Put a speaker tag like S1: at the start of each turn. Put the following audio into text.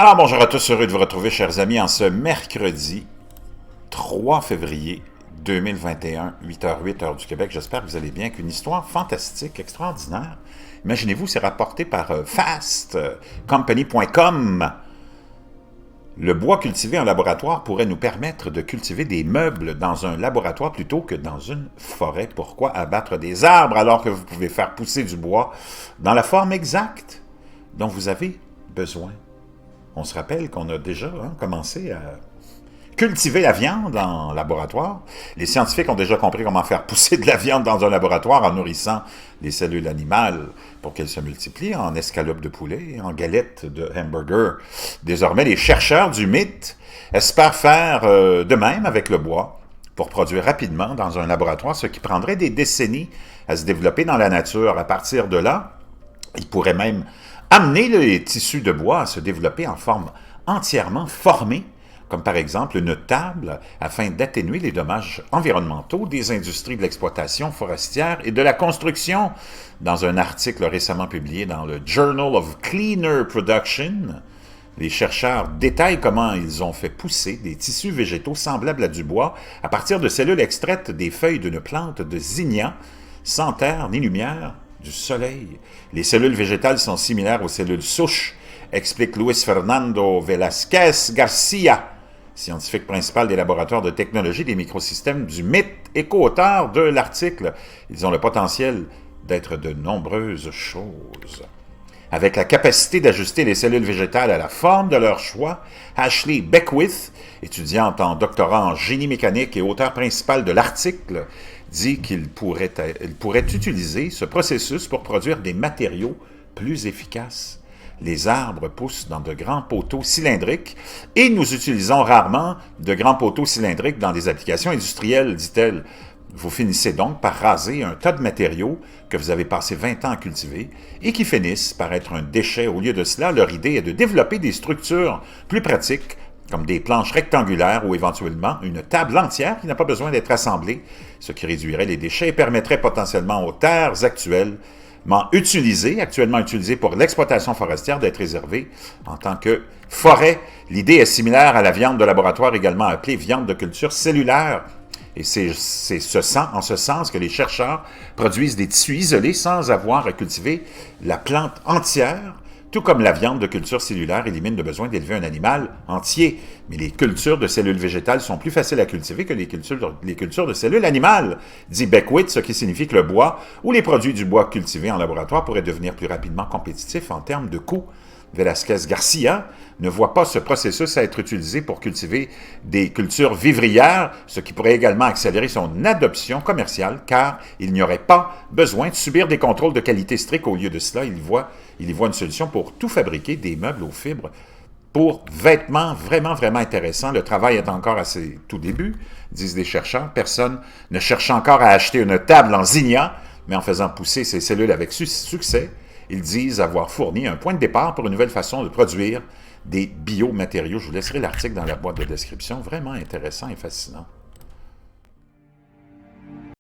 S1: Alors bonjour à tous, heureux de vous retrouver chers amis en ce mercredi 3 février 2021, 8h08, heure du Québec. J'espère que vous allez bien, qu'une histoire fantastique, extraordinaire. Imaginez-vous, c'est rapporté par fastcompany.com. Le bois cultivé en laboratoire pourrait nous permettre de cultiver des meubles dans un laboratoire plutôt que dans une forêt. Pourquoi abattre des arbres alors que vous pouvez faire pousser du bois dans la forme exacte dont vous avez besoin? On se rappelle qu'on a déjà commencé à cultiver la viande en laboratoire. Les scientifiques ont déjà compris comment faire pousser de la viande dans un laboratoire en nourrissant les cellules animales pour qu'elles se multiplient en escalopes de poulet, en galettes de hamburger. Désormais, les chercheurs du mythe espèrent faire de même avec le bois pour produire rapidement dans un laboratoire, ce qui prendrait des décennies à se développer dans la nature. À partir de là, ils pourraient même amener les tissus de bois à se développer en forme entièrement formée, comme par exemple une table, afin d'atténuer les dommages environnementaux des industries de l'exploitation forestière et de la construction. Dans un article récemment publié dans le Journal of Cleaner Production, les chercheurs détaillent comment ils ont fait pousser des tissus végétaux semblables à du bois à partir de cellules extraites des feuilles d'une plante de zinnia, sans terre ni lumière du soleil. Les cellules végétales sont similaires aux cellules souches, explique Luis Fernando Velázquez Garcia, scientifique principal des laboratoires de technologie des microsystèmes du MIT et co-auteur de l'article. Ils ont le potentiel d'être de nombreuses choses. Avec la capacité d'ajuster les cellules végétales à la forme de leur choix, Ashley Beckwith, étudiante en doctorat en génie mécanique et auteur principal de l'article, dit qu'il pourrait utiliser ce processus pour produire des matériaux plus efficaces. Les arbres poussent dans de grands poteaux cylindriques et nous utilisons rarement de grands poteaux cylindriques dans des applications industrielles, dit-elle. Vous finissez donc par raser un tas de matériaux que vous avez passé 20 ans à cultiver et qui finissent par être un déchet. Au lieu de cela, leur idée est de développer des structures plus pratiques, comme des planches rectangulaires ou éventuellement une table entière qui n'a pas besoin d'être assemblée, ce qui réduirait les déchets et permettrait potentiellement aux terres actuellement utilisées pour l'exploitation forestière, d'être réservées en tant que forêt. L'idée est similaire à la viande de laboratoire, également appelée viande de culture cellulaire. Et c'est en ce sens que les chercheurs produisent des tissus isolés sans avoir à cultiver la plante entière, tout comme la viande de culture cellulaire élimine le besoin d'élever un animal entier. Mais les cultures de cellules végétales sont plus faciles à cultiver que les cultures de cellules animales, dit Beckwith, ce qui signifie que le bois ou les produits du bois cultivés en laboratoire pourraient devenir plus rapidement compétitifs en termes de coûts. Velázquez Garcia ne voit pas ce processus être utilisé pour cultiver des cultures vivrières, ce qui pourrait également accélérer son adoption commerciale, car il n'y aurait pas besoin de subir des contrôles de qualité stricts. Au lieu de cela, il y voit une solution pour tout fabriquer, des meubles aux fibres pour vêtements. Vraiment, vraiment intéressant. Le travail est encore à ses tout débuts, disent les chercheurs. Personne ne cherche encore à acheter une table en zinnia, mais en faisant pousser ces cellules avec succès, ils disent avoir fourni un point de départ pour une nouvelle façon de produire des biomatériaux. Je vous laisserai l'article dans la boîte de description. Vraiment intéressant et fascinant.